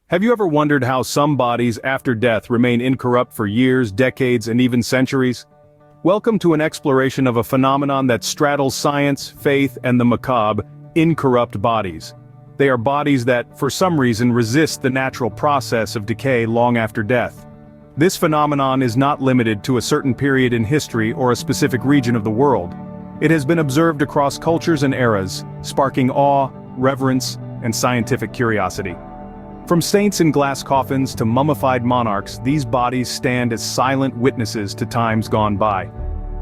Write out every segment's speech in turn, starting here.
Have you ever wondered how some bodies after death remain incorrupt for years, decades, and even centuries? Welcome to an exploration of a phenomenon that straddles science, faith, and the macabre: incorrupt bodies. They are bodies that, for some reason, resist the natural process of decay long after death. This phenomenon is not limited to a certain period in history or a specific region of the world. It has been observed across cultures and eras, sparking awe, reverence, and scientific curiosity. From saints in glass coffins to mummified monarchs, these bodies stand as silent witnesses to times gone by.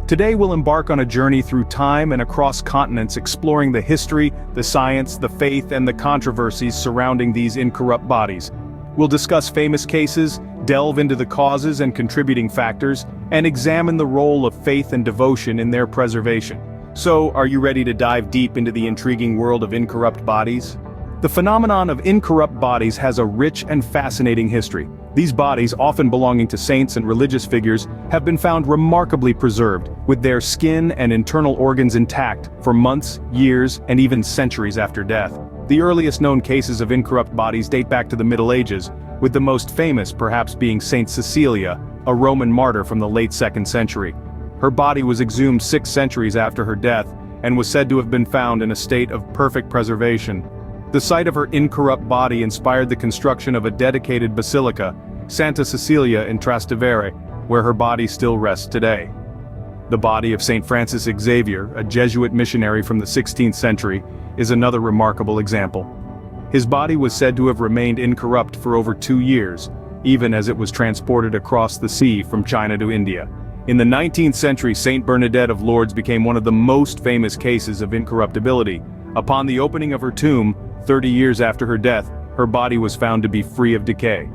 Today we'll embark on a journey through time and across continents, exploring the history, the science, the faith, and the controversies surrounding these incorrupt bodies. We'll discuss famous cases, delve into the causes and contributing factors, and examine the role of faith and devotion in their preservation. So, are you ready to dive deep into the intriguing world of incorrupt bodies? The phenomenon of incorrupt bodies has a rich and fascinating history. These bodies, often belonging to saints and religious figures, have been found remarkably preserved, with their skin and internal organs intact for months, years, and even centuries after death. The earliest known cases of incorrupt bodies date back to the Middle Ages, with the most famous perhaps being Saint Cecilia, a Roman martyr from the late 2nd century. Her body was exhumed 6 centuries after her death, and was said to have been found in a state of perfect preservation. The sight of her incorrupt body inspired the construction of a dedicated basilica, Santa Cecilia in Trastevere, where her body still rests today. The body of Saint Francis Xavier, a Jesuit missionary from the 16th century, is another remarkable example. His body was said to have remained incorrupt for over 2 years, even as it was transported across the sea from China to India. In the 19th century, Saint Bernadette of Lourdes became one of the most famous cases of incorruptibility. Upon the opening of her tomb, 30 years after her death, her body was found to be free of decay.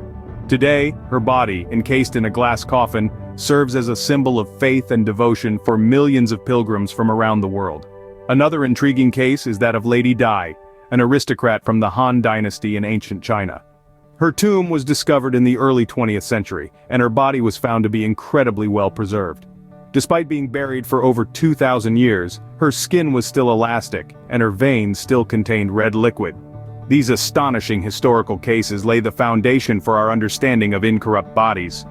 Today, her body, encased in a glass coffin, serves as a symbol of faith and devotion for millions of pilgrims from around the world. Another intriguing case is that of Lady Di, an aristocrat from the Han Dynasty in ancient China. Her tomb was discovered in the early 20th century, and her body was found to be incredibly well preserved. Despite being buried for over 2,000 years, her skin was still elastic, and her veins still contained red liquid. These astonishing historical cases lay the foundation for our understanding of incorrupt bodies.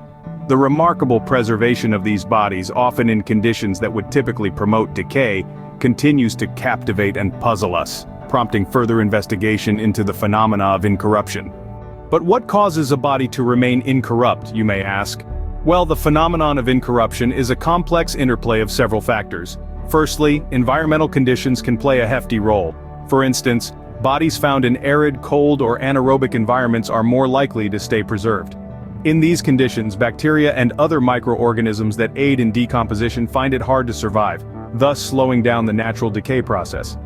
The remarkable preservation of these bodies, often in conditions that would typically promote decay, continues to captivate and puzzle us, prompting further investigation into the phenomena of incorruption. But what causes a body to remain incorrupt, you may ask? Well, the phenomenon of incorruption is a complex interplay of several factors. Firstly, environmental conditions can play a hefty role. For instance, bodies found in arid, cold, or anaerobic environments are more likely to stay preserved. In these conditions, bacteria and other microorganisms that aid in decomposition find it hard to survive, thus slowing down the natural decay process.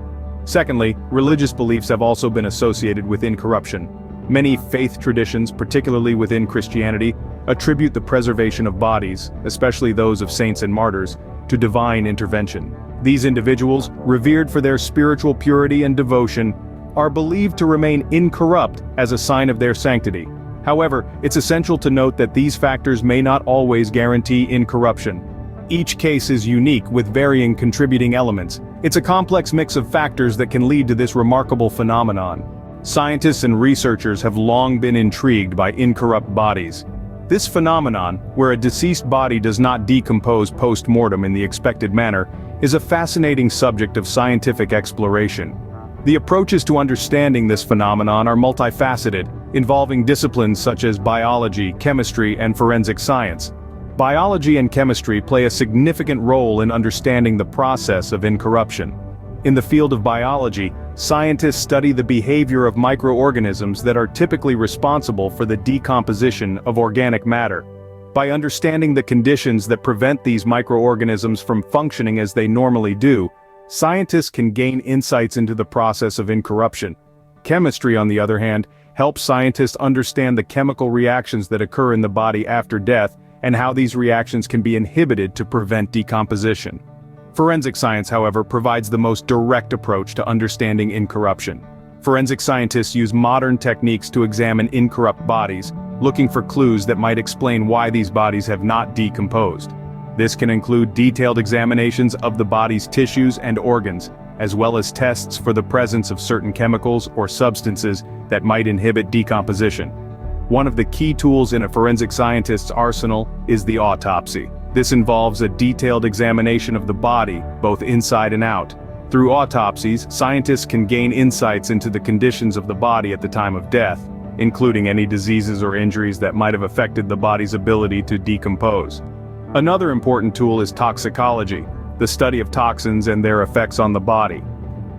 Secondly, religious beliefs have also been associated with incorruption. Many faith traditions, particularly within Christianity, attribute the preservation of bodies, especially those of saints and martyrs, to divine intervention. These individuals, revered for their spiritual purity and devotion, are believed to remain incorrupt as a sign of their sanctity. However, it's essential to note that these factors may not always guarantee incorruption. Each case is unique, with varying contributing elements. It's a complex mix of factors that can lead to this remarkable phenomenon. Scientists and researchers have long been intrigued by incorrupt bodies. This phenomenon, where a deceased body does not decompose post-mortem in the expected manner, is a fascinating subject of scientific exploration. The approaches to understanding this phenomenon are multifaceted, involving disciplines such as biology, chemistry, and forensic science. Biology and chemistry play a significant role in understanding the process of incorruption. In the field of biology, scientists study the behavior of microorganisms that are typically responsible for the decomposition of organic matter. By understanding the conditions that prevent these microorganisms from functioning as they normally do, scientists can gain insights into the process of incorruption. Chemistry, on the other hand, helps scientists understand the chemical reactions that occur in the body after death and how these reactions can be inhibited to prevent decomposition. Forensic science, however, provides the most direct approach to understanding incorruption. Forensic scientists use modern techniques to examine incorrupt bodies, looking for clues that might explain why these bodies have not decomposed. This can include detailed examinations of the body's tissues and organs, as well as tests for the presence of certain chemicals or substances that might inhibit decomposition. One of the key tools in a forensic scientist's arsenal is the autopsy. This involves a detailed examination of the body, both inside and out. Through autopsies, scientists can gain insights into the conditions of the body at the time of death, including any diseases or injuries that might have affected the body's ability to decompose. Another important tool is toxicology, the study of toxins and their effects on the body.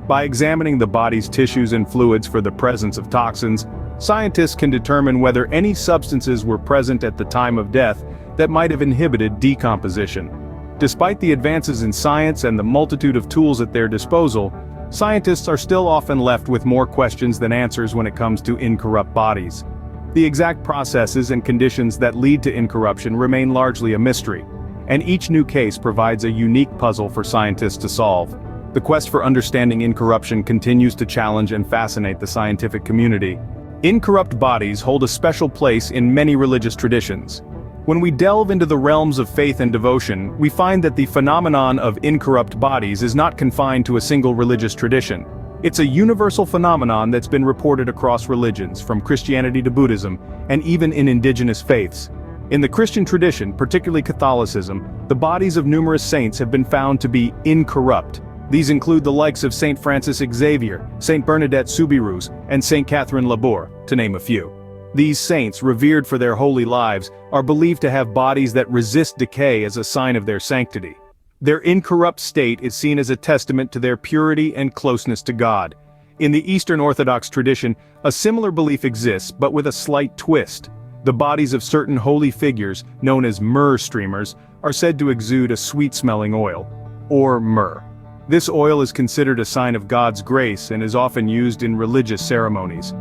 By examining the body's tissues and fluids for the presence of toxins, scientists can determine whether any substances were present at the time of death that might have inhibited decomposition. Despite the advances in science and the multitude of tools at their disposal, scientists are still often left with more questions than answers when it comes to incorrupt bodies. The exact processes and conditions that lead to incorruption remain largely a mystery, and each new case provides a unique puzzle for scientists to solve. The quest for understanding incorruption continues to challenge and fascinate the scientific community. Incorrupt bodies hold a special place in many religious traditions. When we delve into the realms of faith and devotion, we find that the phenomenon of incorrupt bodies is not confined to a single religious tradition. It's a universal phenomenon that's been reported across religions, from Christianity to Buddhism, and even in indigenous faiths. In the Christian tradition, particularly Catholicism, the bodies of numerous saints have been found to be incorrupt. These include the likes of Saint Francis Xavier, Saint Bernadette Soubirous, and Saint Catherine Laboure, to name a few. These saints, revered for their holy lives, are believed to have bodies that resist decay as a sign of their sanctity. Their incorrupt state is seen as a testament to their purity and closeness to God. In the Eastern Orthodox tradition, a similar belief exists, but with a slight twist. The bodies of certain holy figures, known as myrrh streamers, are said to exude a sweet-smelling oil, or myrrh. This oil is considered a sign of God's grace and is often used in religious ceremonies.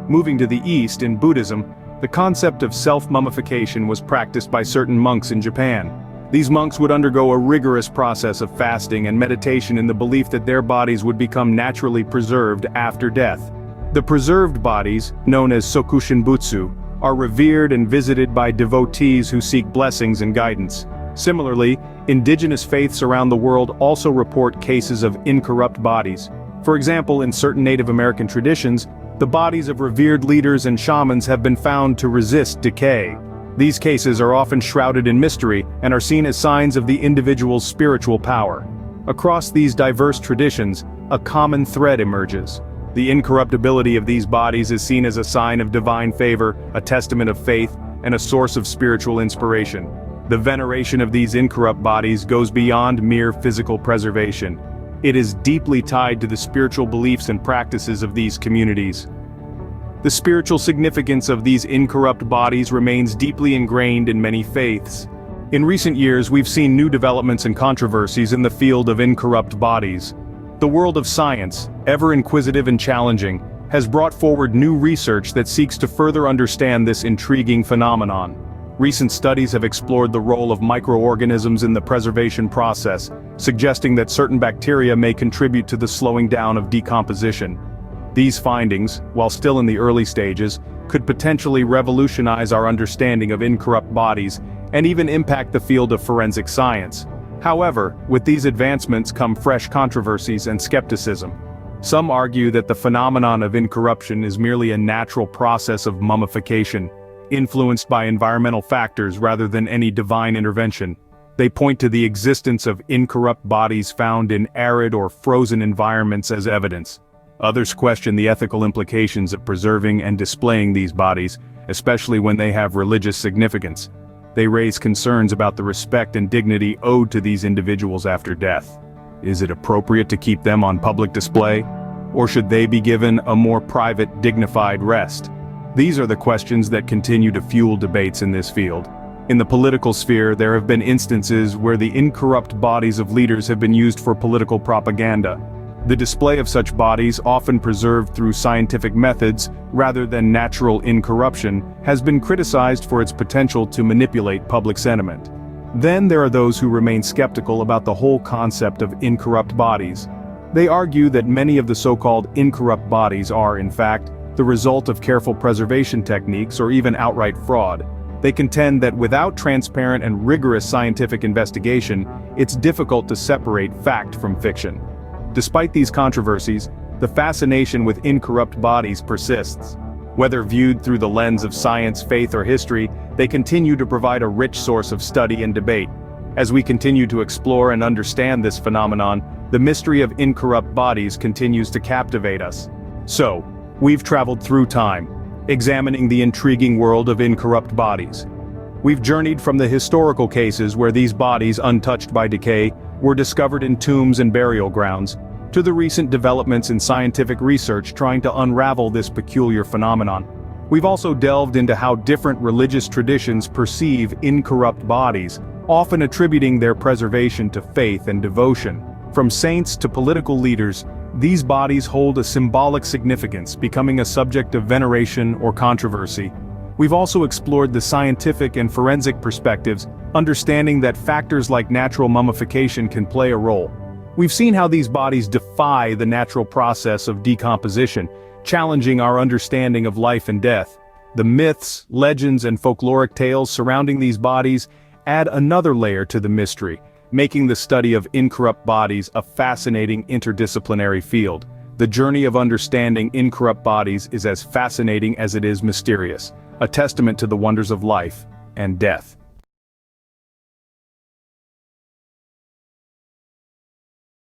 Moving to the East, in Buddhism, the concept of self-mummification was practiced by certain monks in Japan. These monks would undergo a rigorous process of fasting and meditation in the belief that their bodies would become naturally preserved after death. The preserved bodies, known as sokushinbutsu, are revered and visited by devotees who seek blessings and guidance. Similarly, indigenous faiths around the world also report cases of incorrupt bodies. For example, in certain Native American traditions, the bodies of revered leaders and shamans have been found to resist decay. These cases are often shrouded in mystery and are seen as signs of the individual's spiritual power. Across these diverse traditions, a common thread emerges. The incorruptibility of these bodies is seen as a sign of divine favor, a testament of faith, and a source of spiritual inspiration. The veneration of these incorrupt bodies goes beyond mere physical preservation. It is deeply tied to the spiritual beliefs and practices of these communities. The spiritual significance of these incorrupt bodies remains deeply ingrained in many faiths. In recent years, we've seen new developments and controversies in the field of incorrupt bodies. The world of science, ever inquisitive and challenging, has brought forward new research that seeks to further understand this intriguing phenomenon. Recent studies have explored the role of microorganisms in the preservation process, suggesting that certain bacteria may contribute to the slowing down of decomposition. These findings, while still in the early stages, could potentially revolutionize our understanding of incorrupt bodies and even impact the field of forensic science. However, with these advancements come fresh controversies and skepticism. Some argue that the phenomenon of incorruption is merely a natural process of mummification, influenced by environmental factors rather than any divine intervention. They point to the existence of incorrupt bodies found in arid or frozen environments as evidence. Others question the ethical implications of preserving and displaying these bodies, especially when they have religious significance. They raise concerns about the respect and dignity owed to these individuals after death. Is it appropriate to keep them on public display? Or should they be given a more private, dignified rest? These are the questions that continue to fuel debates in this field. In the political sphere, there have been instances where the incorrupt bodies of leaders have been used for political propaganda. The display of such bodies, often preserved through scientific methods rather than natural incorruption, has been criticized for its potential to manipulate public sentiment. Then there are those who remain skeptical about the whole concept of incorrupt bodies. They argue that many of the so-called incorrupt bodies are, in fact, the result of careful preservation techniques or even outright fraud. They contend that without transparent and rigorous scientific investigation, it's difficult to separate fact from fiction. Despite these controversies, the fascination with incorrupt bodies persists. Whether viewed through the lens of science, faith, or history, they continue to provide a rich source of study and debate. As we continue to explore and understand this phenomenon, the mystery of incorrupt bodies continues to captivate us. So, we've traveled through time, examining the intriguing world of incorrupt bodies. We've journeyed from the historical cases where these bodies, untouched by decay, were discovered in tombs and burial grounds, to the recent developments in scientific research trying to unravel this peculiar phenomenon. We've also delved into how different religious traditions perceive incorrupt bodies, often attributing their preservation to faith and devotion. From saints to political leaders, these bodies hold a symbolic significance, becoming a subject of veneration or controversy. We've also explored the scientific and forensic perspectives, understanding that factors like natural mummification can play a role. We've seen how these bodies defy the natural process of decomposition, challenging our understanding of life and death. The myths, legends, and folkloric tales surrounding these bodies add another layer to the mystery, making the study of incorrupt bodies a fascinating interdisciplinary field. The journey of understanding incorrupt bodies is as fascinating as it is mysterious, a testament to the wonders of life and death.